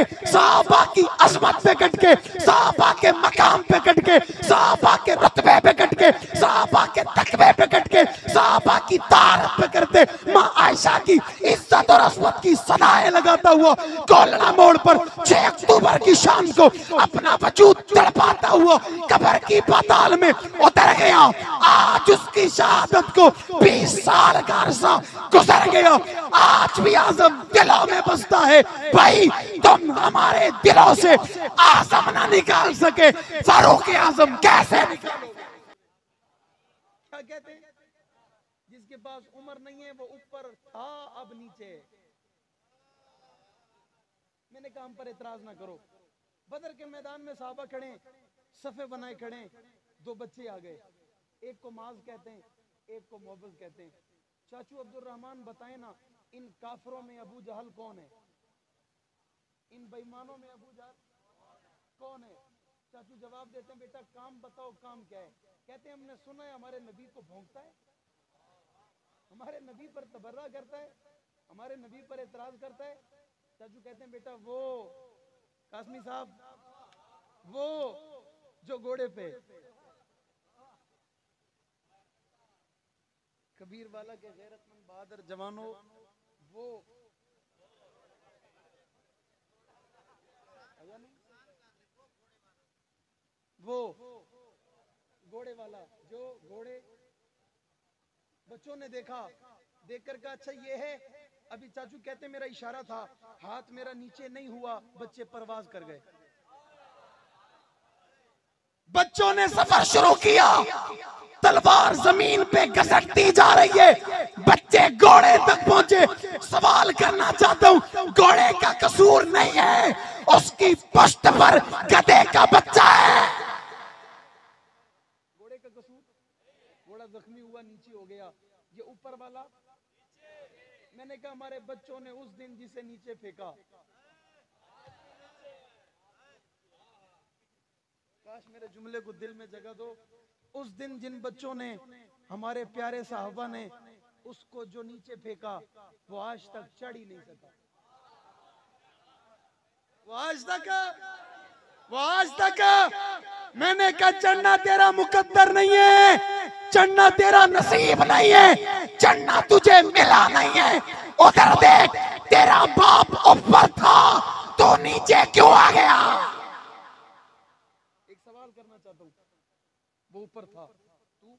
सहाबा की अजमत पे कट के, सहाबा के मकाम पे कट के, सहाबा के रुतबे पे कट के, सहाबा के तकवे पे कट के, सहाबा की तारीफ पे करते माँ आयशा की इज्जत और अजमत की सदाएं लगाता हुआ गोलना मोड़ पर 6 अक्टूबर की शाम को अपना वजूद तड़पाता हुआ कब्र की पाताल में उतर गया। आज उसकी शहादत को 20 साल का अरसा गुजर गया, आज भी आजम दिलों में बसता है। भाई तुम हमारे दिलों से आजम ना निकाल सके, फारूक आजम कैसे निकालो? क्या कहते हैं, जिसके पास उम्र नहीं है वो ऊपर था अब नीचे। मैंने कहा हम पर एतराज ना करो। बदर के मैदान में साहबा खड़े, सफे बनाए खड़े, 2 बच्चे आ गए, एक को माज कहते हैं, एक को मोहब्बत कहते हैं। चाचू अब्दुल रहमान बताएं ना, इन काफरों में अबू जहल कौन है? इन बेईमानों में अबू जहल कौन है? चाचू जवाब देते हैं, बेटा काम बताओ, काम क्या है? कहते हैं हमने सुना है हमारे नबी को भौंकता है, हमारे नबी पर तबर्रा करता है, हमारे नबी पर एतराज करता है। चाचू कहते हैं बेटा वो कासमी साहब, वो जो घोड़े पे कबीर वाला के गैरतमंद बहादुर जवानों, वो वो घोड़े वाला जो घोड़े बच्चों ने देखा, देखकर कहा अच्छा ये है। अभी चाचू कहते मेरा इशारा था, हाथ मेरा नीचे नहीं हुआ, बच्चे परवाज कर गए। बच्चों ने सफर शुरू किया, तलवार जमीन पे घसटती जा रही है, बच्चे घोड़े तक पहुंचे। सवाल करना चाहता हूं, घोड़े का कसूर नहीं है, उसकी पश्त पर गधे का बच्चा है। घोड़े का कसूर, घोड़ा जख्मी हुआ, नीचे हो गया, ये ऊपर वाला। मैंने कहा हमारे बच्चों ने उस दिन जिसे नीचे फेंका, काश मेरे जुमले को दिल में जगह दो। उस दिन जिन बच्चों ने, हमारे प्यारे साहबा ने उसको जो नीचे फेंका, वो आज तक चढ़ ही नहीं सका। वो आज तक मैंने कहा चढ़ना तेरा मुकद्दर नहीं है, चढ़ना तेरा नसीब नहीं है, चढ़ना तुझे मिला नहीं है। उधर देख, तेरा बाप ऊपर था तो नीचे क्यों आ गया? एक सवाल करना चाहता हूँ, वो ऊपर था, तू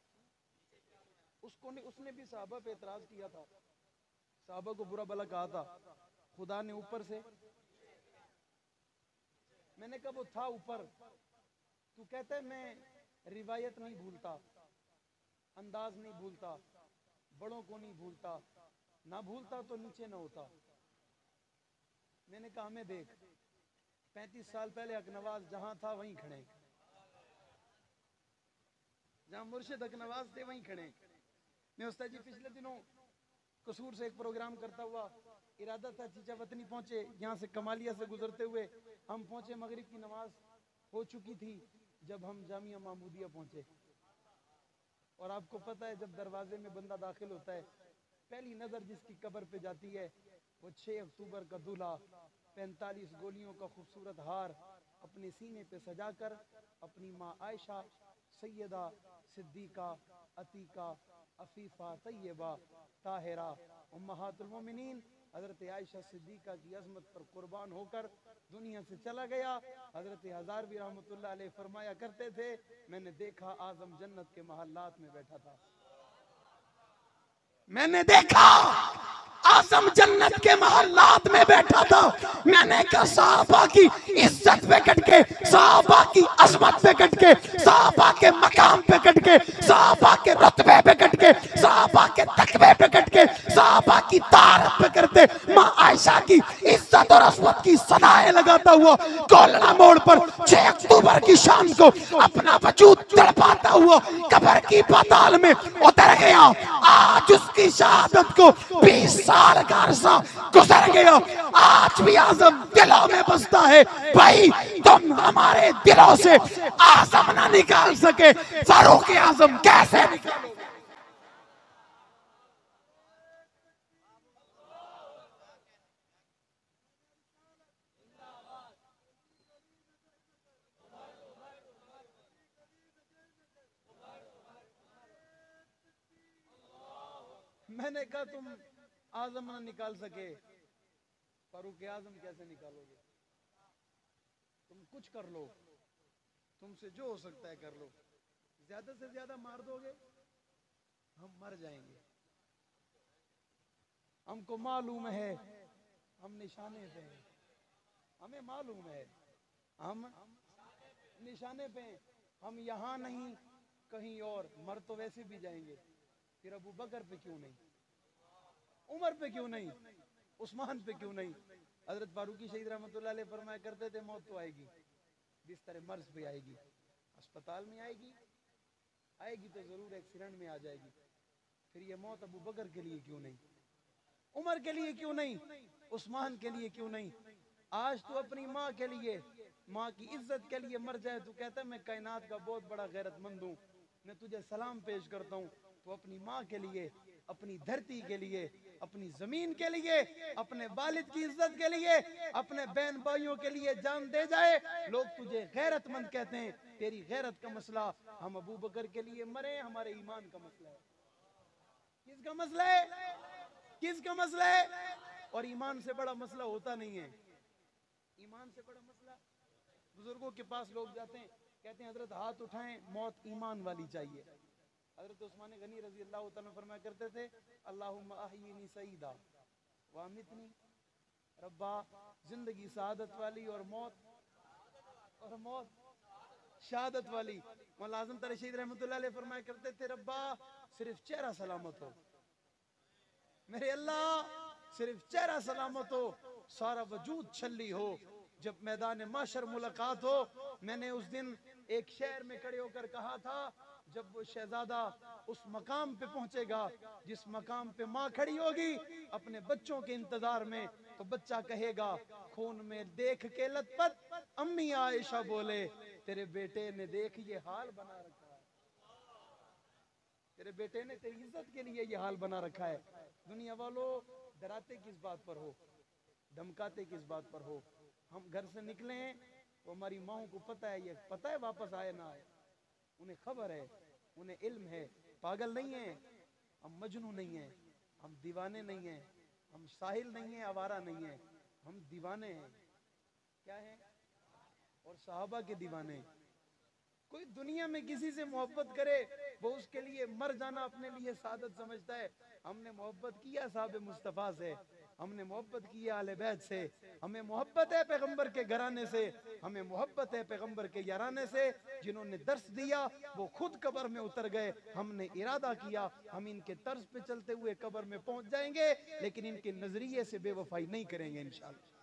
उसने भी साहबा पे एतराज किया था, साहबा को बुरा भला कहा था, खुदा ने ऊपर से। मैंने कहा वो था ऊपर, तू कहता है मैं रिवायत नहीं भूलता, अंदाज नहीं भूलता, बड़ों को नहीं भूलता, ना भूलता तो नीचे ना होता। मैंने कहा हमें देख, 35 साल पहले अकनवाज जहां था वहीं खड़े, जहां मुर्शिद अकनवाज थे वहीं खड़े। मैं उस्ताद जी पिछले दिनों कसूर से एक प्रोग्राम करता हुआ, इरादा था चीचा वतनी पहुंचे, यहाँ से कमालिया से गुजरते हुए हम पहुंचे, मगरिब की नमाज हो चुकी थी जब हम जामिया महमूदिया पहुंचे। और आपको पता है जब दरवाजे में बंदा दाखिल होता है, पहली नजर जिसकी कब्र पे जाती है वो 6 अक्टूबर का दूल्हा, 45 गोलियों का खूबसूरत हार अपने सीने पे सजाकर अपनी माँ आयशा, सैयदा, सिद्दीका, अतीका, अफीफा, तैयबा, ताहिरा, उम्महातुल मोमिनीन हजरत आयशा सिद्दीका की अजमत पर कुर्बान होकर दुनिया से चला गया। हजरत हजारवी रहमतुल्लाह अलैह फरमाया करते थे, मैंने देखा आजम जन्नत के महल्लात में बैठा था। मैंने देखा आजम जन्नत के महल्लात में बैठा था। मैंने कहा साहबा की इज्जत पे कट के, साहबा की अजमत पे कट के, साहबा के मकाम पे कट के, साहबा के रुतबे पे कट के, साहबा के तकवे पे कट के, साहबा की तारीफ पे करते माँ आयशा की इज्जत और अजमत की सदाएं लगाता हुआ गोलना मोड़ पर 6 अक्टूबर की शाम को अपना वजूद तड़पाता हुआ कब्र की पाताल में उतर गया। आज उसकी शहादत को 20 साल का अरसा गुजर गया, आज भी आजम दिलों में बसता है। भाई तुम हमारे दिलों से आजम ना निकाल सके, फारूक आजम कैसे निकालो? मैंने कहा तुम आजम ना निकाल सके, फारूक आजम कैसे निकालोगे? तुम कुछ कर लो, तुमसे जो हो सकता है कर लो, ज्यादा से ज्यादा मार दोगे हम मर जाएंगे। हमको मालूम है हम निशाने पे हैं, हमें मालूम है हम निशाने पे हैं, हम यहाँ नहीं कहीं और, मर तो वैसे भी जाएंगे, फिर अबू बकर पे क्यों नहीं, उमर पे क्यों नहीं, उस्मान पे क्यों नहीं? हजरत फारूकी शहीद रहमतुल्लाह अलैह फरमाया करते थे मौत तो आएगी, बिस्तर मर्ज पे आएगी, अस्पताल में आएगी, आएगी तो जरूर एक्सीडेंट में आ जाएगी, फिर ये मौत अबू बकर के लिए क्यों नहीं, उमर के लिए क्यों नहीं, उस्मान के लिए क्यों नहीं? आज तो अपनी माँ के लिए, माँ की इज्जत के लिए मर जाए तो कहता है मैं कायनात का बहुत बड़ा गैरतमंद हूँ, मैं तुझे सलाम पेश करता हूँ। तो अपनी माँ के लिए, अपनी धरती के लिए, अपनी जमीन के लिए, अपने वालिद की इज्जत के लिए, अपने बहन भाइयों के लिए जान दे जाए, लोग तुझे गैरतमंद कहते हैं। तेरी गैरत का मसला, हम अबू बकर के लिए मरे, हमारे ईमान का मसला है। किसका मसला है? किसका मसला है? और ईमान से बड़ा मसला होता नहीं है। ईमान से बड़ा मसला, बुजुर्गों के पास लोग जाते हैं, कहते हैं हजरत हाथ उठाएं, मौत ईमान वाली चाहिए। हजरत उस्मान गनी रजी अल्लाह तआला फरमाया करते थे, अल्लाहुम्मा अहयिनी सईदा व अमितनी, रब्बा जिंदगी शहादत वाली और मौत शहादत वाली। मौला आज़म तारी शहीद रहमतुल्लाह अलैह फरमाया करते थे, रब्बा सिर्फ चेहरा सलामत हो, मेरे अल्लाह सिर्फ चेहरा सलामत हो, सारा वजूद छल्ली हो। जब मैदान माशर मुलाकात हो, मैंने उस दिन एक शहर में खड़े होकर कहा था, जब वो शहजादा उस मकाम पे पहुंचेगा जिस मकाम पे माँ खड़ी होगी अपने बच्चों के इंतजार में, तो बच्चा कहेगा खून में देख के लथपथ, अम्मी आयशा बोले तेरे बेटे ने देख ये हाल बना रखा है, तेरे बेटे ने तेरी इज्जत के लिए ये हाल बना रखा है। दुनिया वालों, डराते किस बात पर हो, धमकाते किस बात पर हो? हम घर से निकले हैं तो हमारी माओ को पता है, ये पता है वापस आए ना आए, उन्हें खबर है, उन्हें इल्म है। पागल नहीं है हम, मजनू नहीं है हम, दीवाने नहीं है हम, साहिल नहीं है, आवारा नहीं है हम, दीवाने हैं। क्या है? और साहबा के दीवाने। कोई दुनिया में किसी से मोहब्बत करे वो उसके लिए मर जाना अपने लिए सादत समझता है। हमने मोहब्बत किया साहब मुस्तफ़ा से, हमने मोहब्बत की आले बैत से, हमें मोहब्बत है पैगंबर के घराने से, हमें मोहब्बत है पैगंबर के याराने से। जिन्होंने दर्स दिया वो खुद कब्र में उतर गए, हमने इरादा किया हम इनके तर्ज पे चलते हुए कब्र में पहुंच जाएंगे, लेकिन इनके नजरिए से बेवफाई नहीं करेंगे इंशाअल्लाह।